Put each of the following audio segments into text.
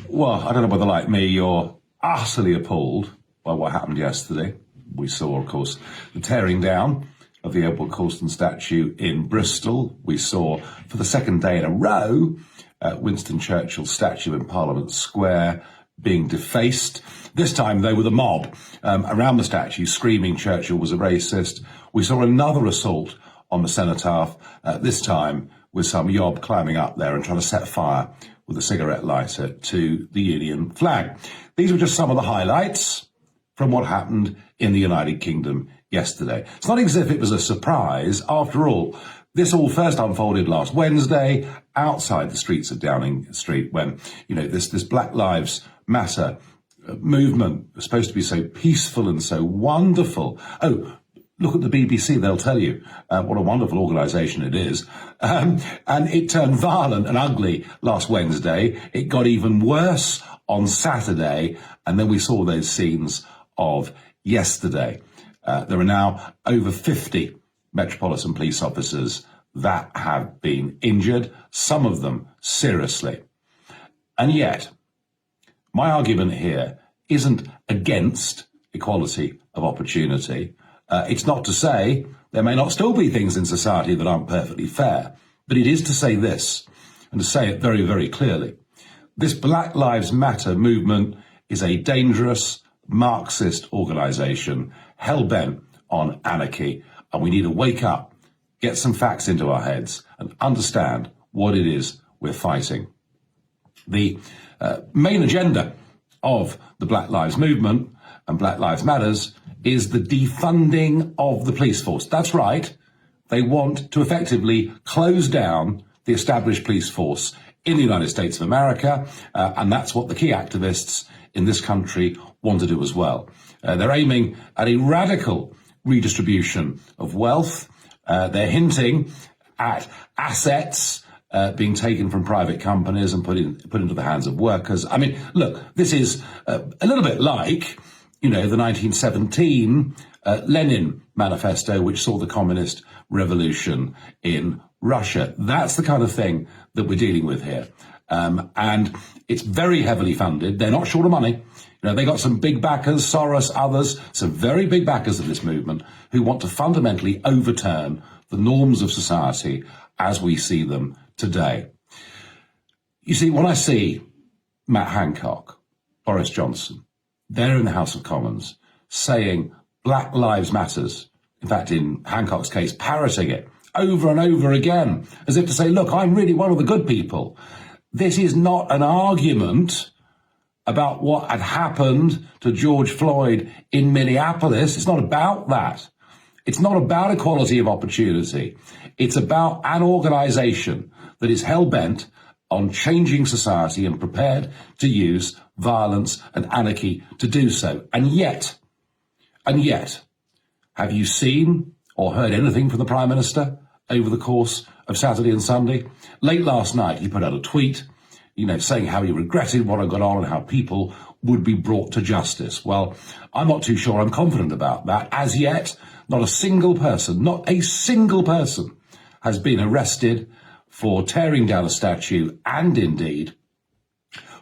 Well, I don't know whether, like me, you're utterly appalled by what happened yesterday. We saw, of course, the tearing down of the Edward Colston statue in Bristol. We saw, for the second day in a row, Winston Churchill's statue in Parliament Square being defaced. This time, though, with a mob around the statue screaming Churchill was a racist. We saw another assault on the cenotaph, this time with some yob climbing up there and trying to set fire with a cigarette lighter to the Union flag. These were just some of the highlights from what happened in the United Kingdom yesterday. It's not as if it was a surprise. After all, this all first unfolded last Wednesday outside the streets of Downing Street when, this Black Lives Matter movement was supposed to be so peaceful and so wonderful. Oh, look at the BBC, they'll tell you what a wonderful organisation it is. And it turned violent and ugly last Wednesday. It got even worse on Saturday. And then we saw those scenes of yesterday. There are now over 50 Metropolitan Police officers that have been injured, some of them seriously. And yet, my argument here isn't against equality of opportunity. It's not to say there may not still be things in society that aren't perfectly fair, but it is to say this, and to say it very, very clearly. This Black Lives Matter movement is a dangerous Marxist organisation hell-bent on anarchy, and we need to wake up, get some facts into our heads, and understand what it is we're fighting. The main agenda of the Black Lives Movement and Black Lives Matters is the defunding of the police force. That's right. They want to effectively close down the established police force in the United States of America, and that's what the key activists in this country want to do as well. They're aiming at a radical redistribution of wealth. They're hinting at assets being taken from private companies and put into the hands of workers. I mean, look, this is a little bit like, the 1917 Lenin manifesto, which saw the communist revolution in Russia. That's the kind of thing that we're dealing with here. And it's very heavily funded. They're not short of money. They got some big backers, Soros, others, some very big backers of this movement who want to fundamentally overturn the norms of society as we see them today. You see, when I see Matt Hancock, Boris Johnson, they're in the House of Commons saying Black Lives Matters, in fact, in Hancock's case, parroting it over and over again, as if to say, look, I'm really one of the good people. This is not an argument about what had happened to George Floyd in Minneapolis. It's not about that. It's not about equality of opportunity. It's about an organisation that is hell-bent on changing society and prepared to use violence and anarchy to do so. And yet, have you seen or heard anything from the Prime Minister over the course of Saturday and Sunday? Late last night, he put out a tweet, saying how he regretted what had gone on and how people would be brought to justice. Well, I'm not too sure I'm confident about that. As yet, not a single person has been arrested for tearing down a statue and indeed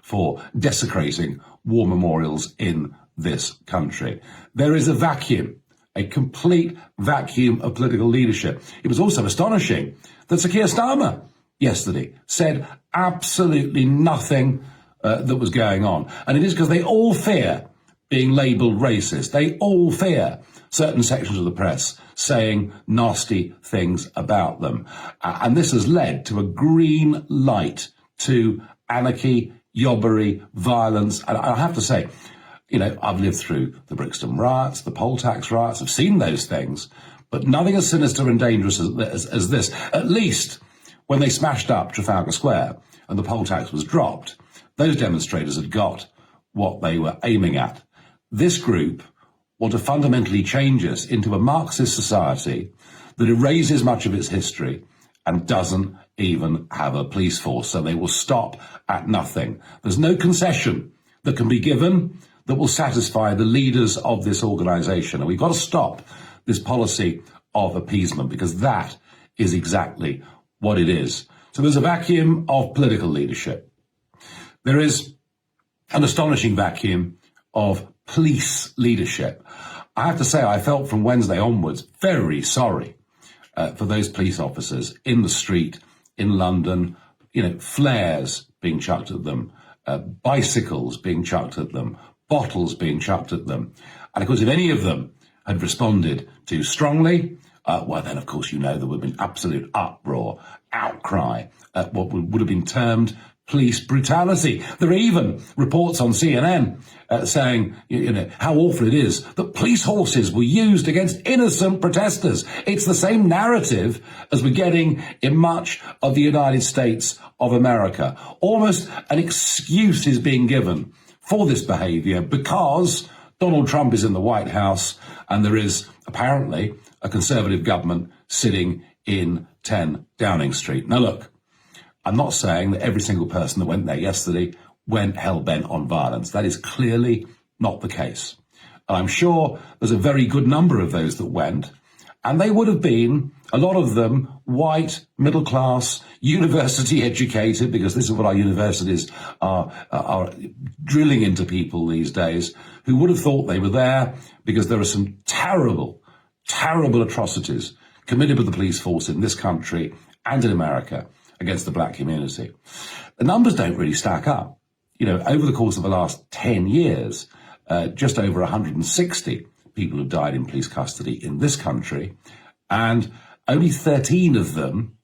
for desecrating war memorials in this country. There is a vacuum, a complete vacuum of political leadership. It was also astonishing that Sir Keir Starmer yesterday said absolutely nothing that was going on. And it is because they all fear being labelled racist. They all fear certain sections of the press saying nasty things about them. And this has led to a green light to anarchy, yobbery, violence. And I have to say, I've lived through the Brixton riots, the poll tax riots. I've seen those things, but nothing as sinister and dangerous as this. At least when they smashed up Trafalgar Square and the poll tax was dropped, those demonstrators had got what they were aiming at. This group want to fundamentally change us into a Marxist society that erases much of its history and doesn't even have a police force. So they will stop at nothing. There's no concession that can be given that will satisfy the leaders of this organisation. And we've got to stop this policy of appeasement, because that is exactly what it is. So there's a vacuum of political leadership. There is an astonishing vacuum of police leadership. I have to say, I felt from Wednesday onwards very sorry for those police officers in the street in London, flares being chucked at them, bicycles being chucked at them, bottles being chucked at them. And of course, if any of them had responded too strongly, well, then, of course, there would have been absolute uproar, outcry, what would have been termed police brutality. There are even reports on CNN saying, how awful it is that police horses were used against innocent protesters. It's the same narrative as we're getting in much of the United States of America. Almost an excuse is being given for this behaviour because Donald Trump is in the White House and there is apparently a Conservative government sitting in 10 Downing Street. Now, look, I'm not saying that every single person that went there yesterday went hell-bent on violence. That is clearly not the case. And I'm sure there's a very good number of those that went, and they would have been, a lot of them, white, middle-class, university-educated, because this is what our universities are drilling into people these days, who would have thought they were there because there are some terrible, terrible atrocities committed by the police force in this country and in America against the black community. The numbers don't really stack up. Over the course of the last 10 years, just over 160 people have died in police custody in this country, and only 13 of them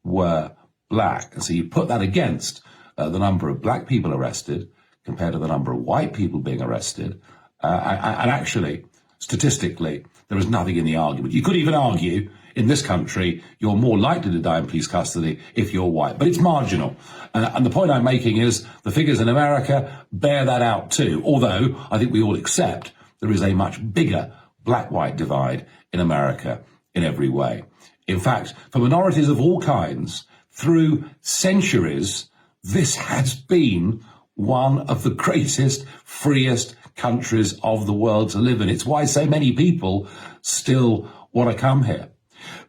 were black. And so you put that against the number of black people arrested compared to the number of white people being arrested, and actually, statistically, there is nothing in the argument. You could even argue in this country, you're more likely to die in police custody if you're white, but it's marginal. And the point I'm making is the figures in America bear that out too, although I think we all accept there is a much bigger black-white divide in America in every way. In fact, for minorities of all kinds, through centuries, this has been one of the greatest, freest countries of the world to live in. It's why so many people still want to come here.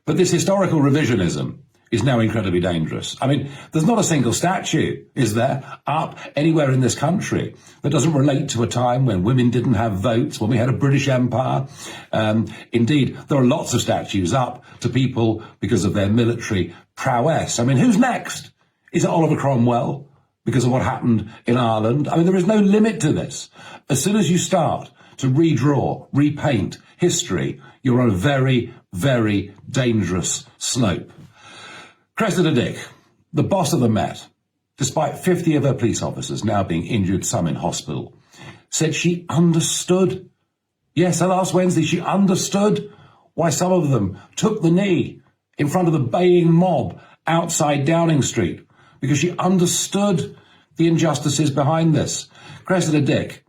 But this historical revisionism is now incredibly dangerous. I mean, there's not a single statue, is there, up anywhere in this country that doesn't relate to a time when women didn't have votes, when we had a British Empire. Indeed, there are lots of statues up to people because of their military prowess. I mean, who's next? Is it Oliver Cromwell because of what happened in Ireland? I mean, there is no limit to this. As soon as you start to redraw, repaint history, you're on a very, very dangerous slope. Cressida Dick, the boss of the Met, despite 50 of her police officers now being injured, some in hospital, said she understood. Yes, last Wednesday she understood why some of them took the knee in front of the baying mob outside Downing Street, because she understood the injustices behind this. Cressida Dick,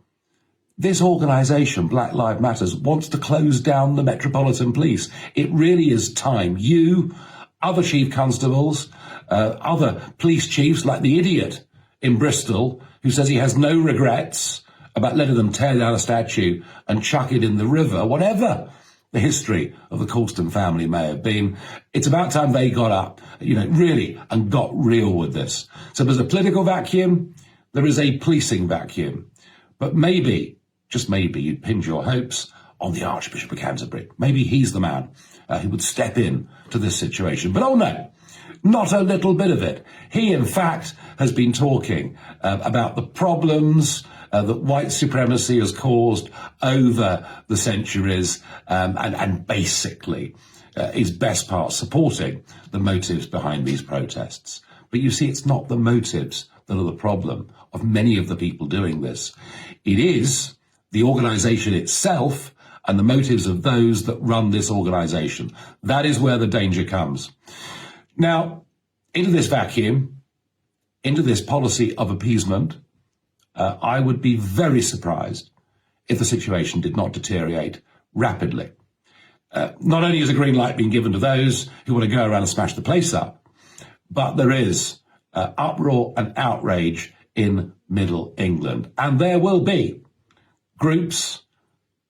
this organisation, Black Lives Matter, wants to close down the Metropolitan Police. It really is time. You, other chief constables, other police chiefs like the idiot in Bristol who says he has no regrets about letting them tear down a statue and chuck it in the river, whatever the history of the Colston family may have been. It's about time they got up, really, and got real with this. So there's a political vacuum, there is a policing vacuum. But maybe, just maybe, you'd pinned your hopes on the Archbishop of Canterbury. Maybe he's the man who would step in to this situation. But oh no, not a little bit of it. He, in fact, has been talking about the problems that white supremacy has caused over the centuries, and basically is best part supporting the motives behind these protests. But you see, it's not the motives that are the problem of many of the people doing this. It is the organisation itself and the motives of those that run this organisation. That is where the danger comes. Now, into this vacuum, into this policy of appeasement, I would be very surprised if the situation did not deteriorate rapidly. Not only has a green light been given to those who want to go around and smash the place up, but there is uproar and outrage in Middle England. And there will be groups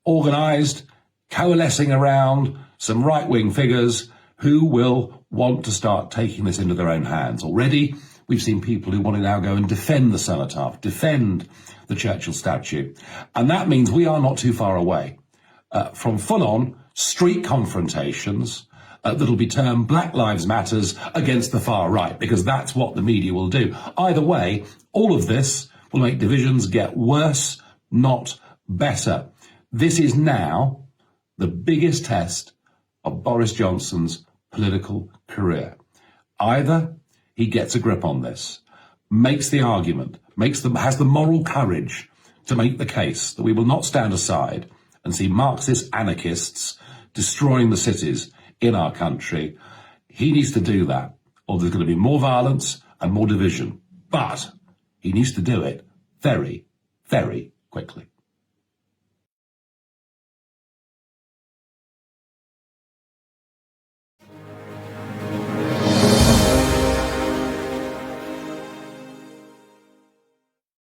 organised, coalescing around some right-wing figures who will want to start taking this into their own hands. Already, We've seen people who want to now go and defend the cenotaph, defend the Churchill statue. And that means we are not too far away from full-on street confrontations that'll be termed Black Lives Matters against the far right, because that's what the media will do. Either way, all of this will make divisions get worse, not better. This is now the biggest test of Boris Johnson's political career. Either he gets a grip on this, makes the argument, has the moral courage to make the case that we will not stand aside and see Marxist anarchists destroying the cities in our country. He needs to do that, or there's going to be more violence and more division. But he needs to do it very, very quickly.